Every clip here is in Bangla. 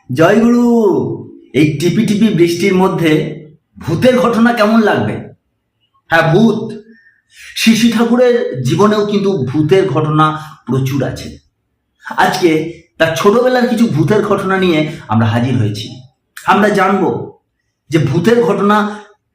জয় গুরু। এই টিপি টিপি বৃষ্টির মধ্যে ভূতের ঘটনা কেমন লাগবে? হ্যাঁ, ভূত। শিশি ঠাকুরের জীবনেও কিন্তু ভূতের ঘটনা প্রচুর আছে। আজকে তার ছোটবেলার কিছু ভূতের ঘটনা নিয়ে আমরা হাজির হয়েছি। আমরা জানবো যে ভূতের ঘটনা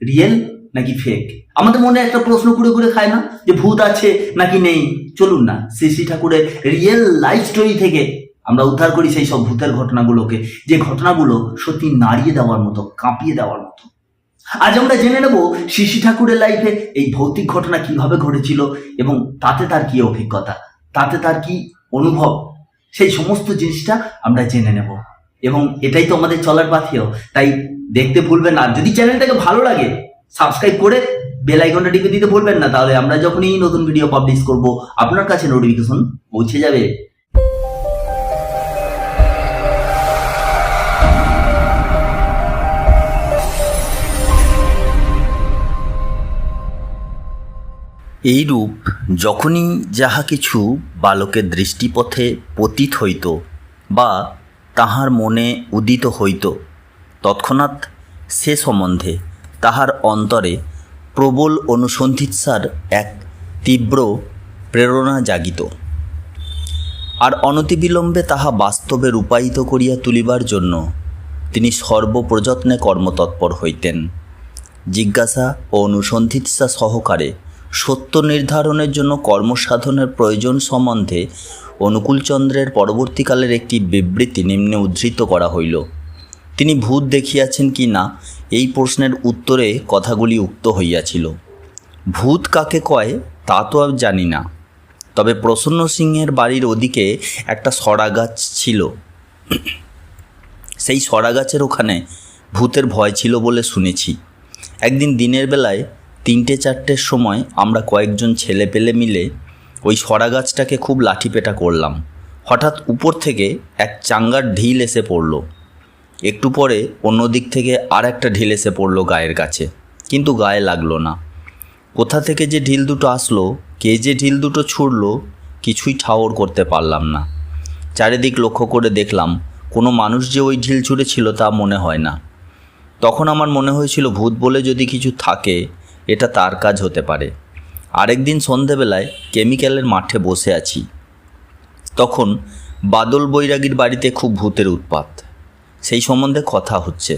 রিয়েল নাকি ফেক। আমাদের মনে একটা প্রশ্ন ঘুরে ঘুরে খায় না যে ভূত আছে নাকি নেই? চলুন না শিশি ঠাকুরের রিয়েল লাইফ স্টোরি থেকে আমরা উদ্ধার করি সেই সব ভূতের ঘটনাগুলোকে, যে ঘটনাগুলো সত্যি নাড়িয়ে দেওয়ার মতো, কাঁপিয়ে দেওয়ার মতো। আজ আমরা জেনে নেব শিশি ঠাকুরের লাইফে এই ভৌতিক ঘটনা কিভাবে ঘটেছিল এবং তাতে তার কি অভিজ্ঞতা, তাতে তার কি অনুভব, সেই সমস্ত জিনিসটা আমরা জেনে নেব। এবং এটাই তো আমাদের চলার পাথেয়, তাই দেখতে ভুলবেন না। যদি চ্যানেলটাকে ভালো লাগে সাবস্ক্রাইব করে বেল আইকনটা টিপে দিতে ভুলবেন না, তাহলে আমরা যখনই নতুন ভিডিও পাবলিশ করব আপনার কাছে নোটিফিকেশন পৌঁছে যাবে। এইরূপ যখনই যাহা কিছু বালকের দৃষ্টিপথে পতিত হইত বা তাহার মনে উদিত হইত, তৎক্ষণাৎ সে সম্বন্ধে তাহার অন্তরে প্রবল অনুসন্ধিৎসার এক তীব্র প্রেরণা জাগিত, আর অনতিবিলম্বে তাহা বাস্তবে রূপায়িত করিয়া তুলিবার জন্য তিনি সর্বপ্রযত্নে কর্মতৎপর হইতেন। জিজ্ঞাসা ও অনুসন্ধিৎসা সহকারে সত্য নির্ধারণের জন্য কর্মসাধনের প্রয়োজন সম্বন্ধে অনুকূলচন্দ্রের পরবর্তীকালের একটি বিবৃতি নিম্নে উদ্ধৃত করা হইল। তিনি ভূত দেখিয়াছেন কি না এই প্রশ্নের উত্তরে কথাগুলি উক্ত হইয়াছিল। ভূত কাকে কয় তা তো আর জানি না, তবে প্রসন্ন সিংহের বাড়ির ওদিকে একটা সরা গাছ ছিল। সেই সরা গাছের ওখানে ভূতের ভয় ছিল বলে শুনেছি। একদিন দিনের বেলায় 3-4টের সময় আমরা কয়েকজন ছেলে পেলে মিলে ওই সরা গাছটাকে খুব লাঠিপেটা করলাম। হঠাৎ উপর থেকে এক চাঙ্গার ঢিল এসে পড়ল। একটু পরে অন্য দিক থেকে আর একটা ঢিল এসে পড়ল গায়ের কাছে, কিন্তু গায়ে লাগলো না। কোথা থেকে যে ঢিল দুটো আসলো, কে যে ঢিল দুটো ছুড়ল, কিছুই ঠাওর করতে পারলাম না। চারিদিক লক্ষ্য করে দেখলাম কোনো মানুষ যে ওই ঢিল ছুঁড়েছিল তা মনে হয় না। তখন আমার মনে হয়েছিল ভূত বলে যদি কিছু থাকে এটা তার কাজ হতে পারে। আরেকদিন সন্ধেবেলায় কেমিক্যালের মাঠে বসে আছি, তখন বাদল বৈরাগীর বাড়িতে খুব ভূতের উৎপাত, সেই সম্বন্ধে কথা হচ্ছে।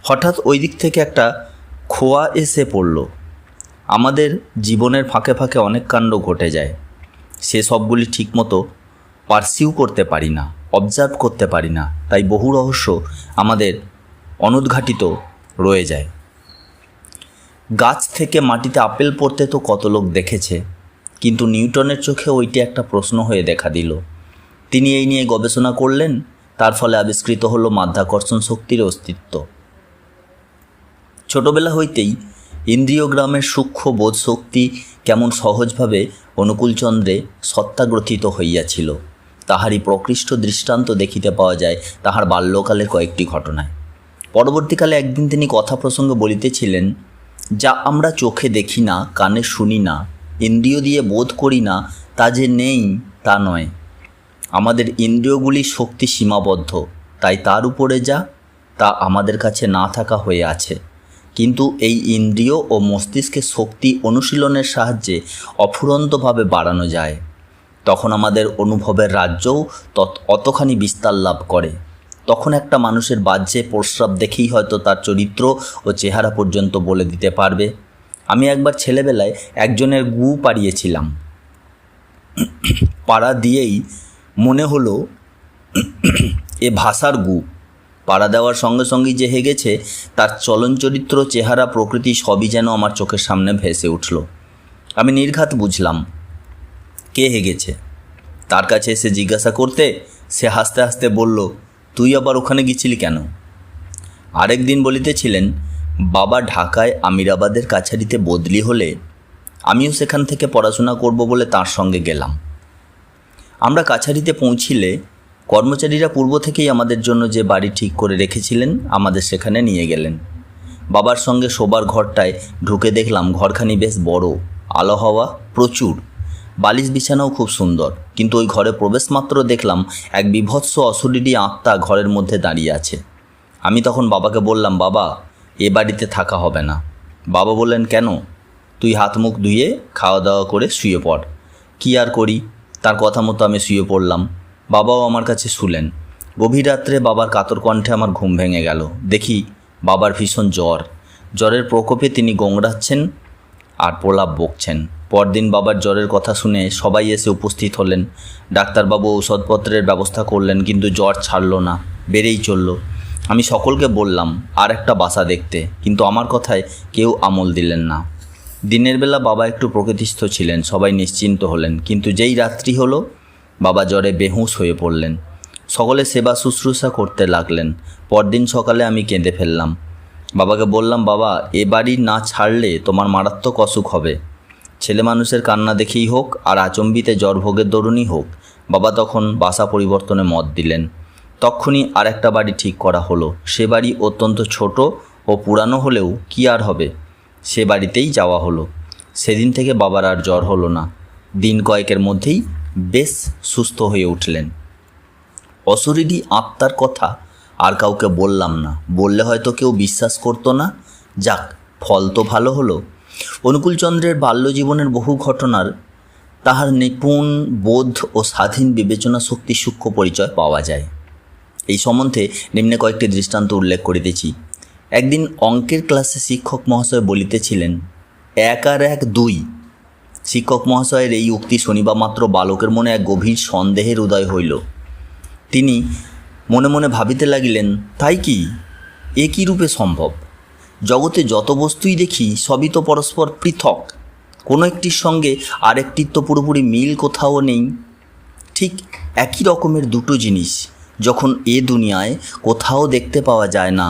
হঠাৎ ওই দিক থেকে একটা খোয়া এসে পড়ল। আমাদের জীবনের ফাঁকে ফাঁকে অনেক কাণ্ড ঘটে যায়, সে সবগুলি ঠিকমতো পারসিউ করতে পারি না, অবজার্ভ করতে পারি না, তাই বহু রহস্য আমাদের অনুদ্ঘাটিত রয়ে যায়। গাছ থেকে মাটিতে আপেল পড়তে তো কত লোক দেখেছে, কিন্তু নিউটনের চোখে ওইটি একটা প্রশ্ন হয়ে দেখা দিল। তিনি এই নিয়ে গবেষণা করলেন, তার ফলে আবিষ্কৃত হলো মাধ্যাকর্ষণ শক্তির অস্তিত্ব। ছোটবেলা হইতেই ইন্দ্রিয়গ্রামের সূক্ষ্ম বোধ শক্তি কেমন সহজভাবে অনুকূলচন্দ্রে সত্তাগ্রথিত হইয়াছিল, তাহারই প্রকৃষ্ট দৃষ্টান্ত দেখিতে পাওয়া যায় তাহার বাল্যকালের কয়েকটি ঘটনায়। পরবর্তীকালে একদিন তিনি কথা প্রসঙ্গে বলিতেছিলেন, যা আমরা চোখে দেখি না, কানে শুনি না, ইন্দ্রিয় দিয়ে বোধ করি না, তা যে নেই তা নয়। আমাদের ইন্দ্রিয়গুলির শক্তি সীমাবদ্ধ, তাই তার উপরে যা তা আমাদের কাছে না থাকা হয়ে আছে। কিন্তু এই ইন্দ্রিয় ও মস্তিষ্কের শক্তি অনুশীলনের সাহায্যে অফুরন্তভাবে বাড়ানো যায়। তখন আমাদের অনুভবের রাজ্যও অতখানি বিস্তার লাভ করে। তখন একটা মানুষের বাহ্যে প্রস্রাব দেখেই হয়তো তার চরিত্র ও চেহারা পর্যন্ত বলে দিতে পারবে। আমি একবার ছেলেবেলায় একজনের গু পাড়িয়েছিলাম। পাড়া দিয়েই মনে হলো এ ভাষার গু। পাড়া দেওয়ার সঙ্গে সঙ্গেই যে হেগেছে তার চলনচরিত্র, চেহারা, প্রকৃতি সবই যেন আমার চোখের সামনে ভেসে উঠল। আমি নির্ঘাত বুঝলাম কে হেগেছে। তার কাছে এসে জিজ্ঞাসা করতে সে হাসতে হাসতে বলল, তুই আবার ওখানে গেছিলি কেন? আরেক দিন বলিতেছিলেন, বাবা ঢাকায় আমিরাবাদের কাছারিতে বদলি হলে আমিও সেখান থেকে পড়াশোনা করব বলে তার সঙ্গে গেলাম। আমরা কাছারিতে পৌঁছিলে কর্মচারীরা পূর্ব থেকেই আমাদের জন্য যে বাড়ি ঠিক করে রেখেছিলেন আমাদের সেখানে নিয়ে গেলেন। বাবার সঙ্গে শোবার ঘরটায় ঢুকে দেখলাম ঘরখানি বেশ বড়, আলো হাওয়া প্রচুর, বালিশ বিছানাও খুব সুন্দর, কিন্তু ওই ঘরে প্রবেশ মাত্র দেখলাম এক বিভৎস অশরীরী আত্মা ঘরের মধ্যে দাঁড়িয়ে আছে। আমি তখন বাবাকে বললাম, বাবা, এ বাড়িতে থাকা হবে না। বাবা বললেন, কেন? তুই হাত মুখ ধুয়ে খাওয়া দাওয়া করে শুয়ে পড়। কি আর করি, তার কথা মতো আমি শুয়ে পড়লাম। বাবাও আমার কাছে শুলেন। গভীর রাত্রে বাবার কাতর কণ্ঠে আমার ঘুম ভেঙে গেল। দেখি বাবার ভীষণ জ্বর। জ্বরের প্রকোপে তিনি গোংড়াচ্ছেন আর প্রলাপ বকছেন। পরদিন বাবার জ্বরের কথা শুনে সবাই এসে উপস্থিত হলেন। ডাক্তারবাবু ঔষধপত্রের ব্যবস্থা করলেন, কিন্তু জ্বর ছাড়ল না, বেড়েই চলল। আমি সকলকে বললাম আর একটা বাসা দেখতে, কিন্তু আমার কথায় কেউ আমল দিলেন না। দিনের বেলা বাবা একটু প্রকৃতিস্থ ছিলেন, সবাই নিশ্চিন্ত হলেন, কিন্তু যেই রাত্রি হলো বাবা জ্বরে বেহুঁশ হয়ে পড়লেন। সকলে সেবা শুশ্রূষা করতে লাগলেন। পরদিন সকালে আমি কেঁদে ফেললাম। বাবাকে বললাম, বাবা, এ বাড়ি না ছাড়লে তোমার মারাত্মক অসুখ হবে। ছেলে মানুষের কান্না দেখেই হোক আর আচম্বিতে জ্বর ভোগের দরুনই হোক, বাবা তখন বাসা পরিবর্তনে মত দিলেন। তক্ষুনি আর একটা বাড়ি ঠিক করা হলো। সে বাড়ি অত্যন্ত ছোট ও পুরানো হলেও কি আর হবে, সে বাড়িতেই যাওয়া হলো। সেদিন থেকে বাবার আর জ্বর হলো না। দিন কয়েকের মধ্যেই বেশ সুস্থ হয়ে উঠলেন। অশরীরী আত্মার কথা আর কাউকে বললাম না, বললে হয়তো কেউ বিশ্বাস করতো না। যাক, ফল তো ভালো হলো। অনুকূলচন্দ্রের বাল্যজীবনের বহু ঘটনার তাহার নিপুণ বোধ ও স্বাধীন বিবেচনা শক্তি সূক্ষ্ম পরিচয় পাওয়া যায়। এই সম্বন্ধে নিম্নে কয়েকটি দৃষ্টান্ত উল্লেখ করিতেছি। একদিন অঙ্কের ক্লাসে শিক্ষক মহাশয় বলিতেছিলেন, 1 আর 1 2। শিক্ষক মহাশয়ের এই উক্তি শুনিবা মাত্র বালকের মনে এক গভীর সন্দেহের উদয় হইল। তিনি মনে মনে ভাবিতে লাগিলেন, তাই কি? এ কী রূপে সম্ভব? জগতে যত বস্তুই দেখি সবই তো পরস্পর পৃথক, কোনো একটির সঙ্গে আরেকটির তো পুরোপুরি মিল কোথাও নেই। ঠিক একই রকমের দুটো জিনিস যখন এ দুনিয়ায় কোথাও দেখতে পাওয়া যায় না,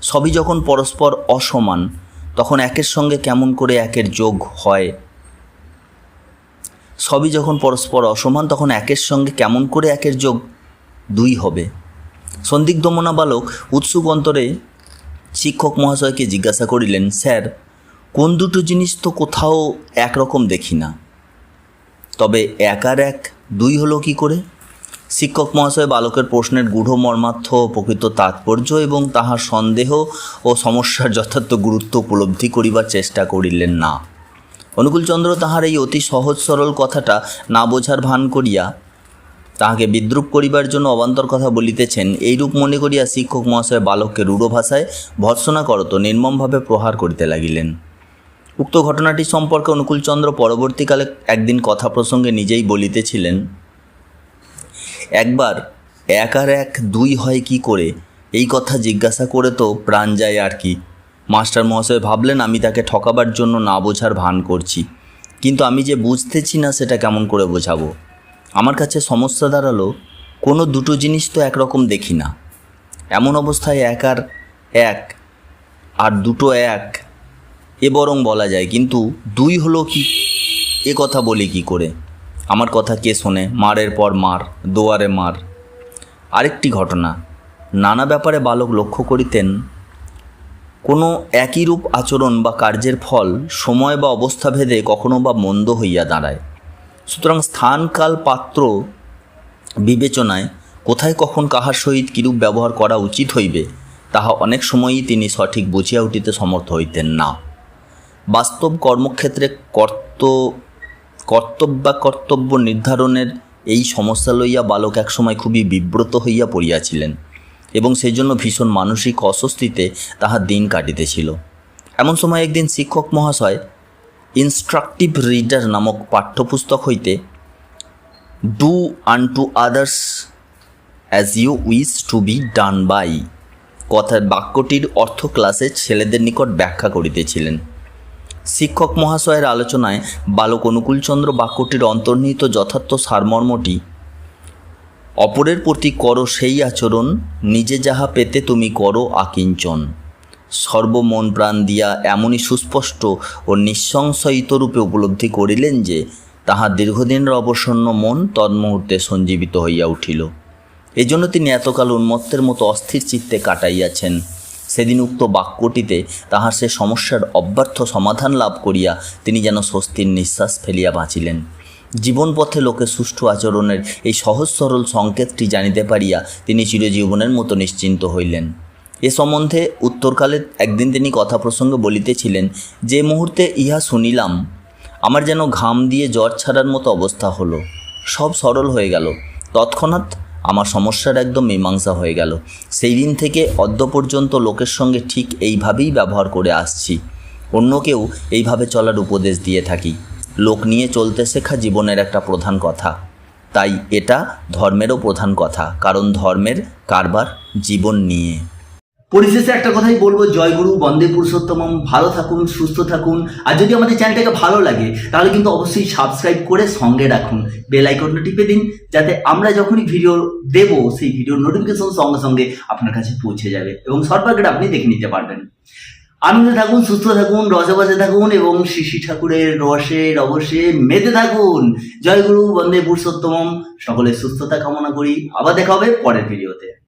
সবই যখন পরস্পর অসমান, তখন একের সঙ্গে কেমন করে একের যোগ হয়? সবই যখন পরস্পর অসমান, তখন একের সঙ্গে কেমন করে একের যোগ 2 হবে? সন্দিগ্ধমনা বালক উৎসুক অন্তরে শিক্ষক মহাশয়কে জিজ্ঞাসা করিলেন, স্যার, কোন দুটো জিনিস তো কোথাও একরকম দেখি না, তবে 1 আর 1 2 হলো কী করে? শিক্ষক মহাশয় বালকের প্রশ্নের গূঢ় মর্মার্থ, প্রকৃত তাৎপর্য এবং তাহার সন্দেহ ও সমস্যার যথার্থ গুরুত্ব উপলব্ধি করিবার চেষ্টা করিলেন না। অনুকূলচন্দ্র তাহার এই অতি সহজ সরল কথাটা না বোঝার ভান করিয়া তাহাকে বিদ্রুপ করিবার জন্য অবান্তর কথা বলিতেছেন, এইরূপ মনে করিয়া শিক্ষক মহাশয় বালককে রূঢ় ভাষায় ভর্ৎসনা করত নির্মমভাবে প্রহার করিতে লাগিলেন। উক্ত ঘটনাটি সম্পর্কে অনুকূলচন্দ্র পরবর্তীকালে একদিন কথা প্রসঙ্গে নিজেই বলিতেছিলেন, একবার 1 আর 1 2 হয় কি করে, এই কথা জিজ্ঞাসা করে তো প্রাণ যায় আর কি। মাস্টার মহাশয় ভাবলেন আমি তাকে ঠকাবার জন্য না বোঝার ভান করছি, কিন্তু আমি যে বুঝতেছি না সেটা কেমন করে বোঝাবো? আমার কাছে সমস্যা দাঁড়ালো, কোনো দুটো জিনিস তো একরকম দেখি না। এমন অবস্থায় 1 আর 1 আর দুটো 1 এ বরং বলা যায়, কিন্তু 2 হলো কি, এ কথা বলি কি করে? আমার কথা কে শোনে? মারের পর মার, দোয়ারে মার। আরেকটি ঘটনা, নানা ব্যাপারে বালক লক্ষ্য করিতেন, কোনো একই রূপ আচরণ বা কার্যের ফল সময় বা অবস্থা ভেদে কখনো বা মন্দ হইয়া দাঁড়ায়। সুতরাং স্থান কাল পাত্র বিবেচনায় কোথায় কখন কাহার সহিত কিরূপ ব্যবহার করা উচিত হইবে, তাহা অনেক সময়ই তিনি সঠিক বুঝিয়া উঠিতে সমর্থ হইতেন না। বাস্তব কর্মক্ষেত্রে কর্তব্য নির্ধারণের এই সমস্যা লইয়া বালক একসময় খুবই বিব্রত হইয়া পড়িয়াছিলেন এবং সেই জন্য ভীষণ মানসিক অস্বস্তিতে তাহার দিন কাটিতেছিল। এমন সময় একদিন শিক্ষক মহাশয় ইনস্ট্রাকটিভ রিডার নামক পাঠ্যপুস্তক হইতে do unto others as you wish to be done by কথার বাক্যটির অর্থ ক্লাসে ছেলেদের নিকট ব্যাখ্যা করিতেছিলেন। শিক্ষক মহাশয়ের আলোচনায় বালক অনুকূলচন্দ্র বাক্যটির অন্তর্নিহিত যথার্থ সারমর্মটি, অপরের প্রতি করো সেই আচরণ নিজে যাহা পেতে তুমি করো আকিঞ্চন, সর্বমন প্রাণ দিয়া এমনই সুস্পষ্ট ও নিঃসংশয়িতরূপে উপলব্ধি করিলেন যে তাহার দীর্ঘদিনের অবসন্ন মন তন্মুহূর্তে সঞ্জীবিত হইয়া উঠিল। এজন্য তিনি এতকাল উন্মত্তের মতো অস্থির চিত্তে কাটাইয়াছেন। সেদিন উক্ত বাক্যটিতে তাহার সে সমস্যার অব্যর্থ সমাধান লাভ করিয়া তিনি যেন স্বস্তির নিঃশ্বাস ফেলিয়া বাঁচিলেন। জীবনপথে লোকের সুষ্ঠু আচরণের এই সহজ সরল সংকেতটি জানিতে পারিয়া তিনি চিরজীবনের মতো নিশ্চিন্ত হইলেন। এ সম্বন্ধে উত্তরকালে একদিন তিনি কথা প্রসঙ্গে বলিতেছিলেন, যে মুহূর্তে ইহা শুনিলাম আমার যেন ঘাম দিয়ে জ্বর ছাড়ার মতো অবস্থা হলো, সব সরল হয়ে গেল, তৎক্ষণাৎ আমার সমস্যার একদম মীমাংসা হয়ে গেল। সেই দিন থেকে অদ্য পর্যন্ত লোকের সঙ্গে ঠিক এইভাবেই ব্যবহার করে আসছি, অন্যকেও এইভাবে চলার উপদেশ দিয়ে থাকি। লোক নিয়ে চলতে শেখা জীবনের একটা প্রধান কথা, তাই এটা ধর্মেরও প্রধান কথা, কারণ ধর্মের কারবার জীবন নিয়ে। পরিশেষে একটা কথাই বলবো, জয়গুরু, বন্দে পুরুষোত্তমম। ভালো থাকুন, সুস্থ থাকুন। আর যদি আমাদের চ্যানেলটাকে ভালো লাগে তাহলে কিন্তু অবশ্যই সাবস্ক্রাইব করে সঙ্গে রাখুন, বেল আইকনটা টিপে দিন, যাতে আমরা যখনই ভিডিও দেব সেই ভিডিওর নোটিফিকেশন সঙ্গে সঙ্গে আপনার কাছে পৌঁছে যাবে এবং শর্টকাটে আপনি দেখে নিতে পারবেন। আনন্দে থাকুন, সুস্থ থাকুন, রসে থাকুন এবং শ্রী শ্রী ঠাকুরের রবশে মেতে থাকুন। জয়গুরু, বন্দে পুরুষোত্তমম। সকলের সুস্থতা কামনা করি। আবার দেখা হবে পরের ভিডিওতে।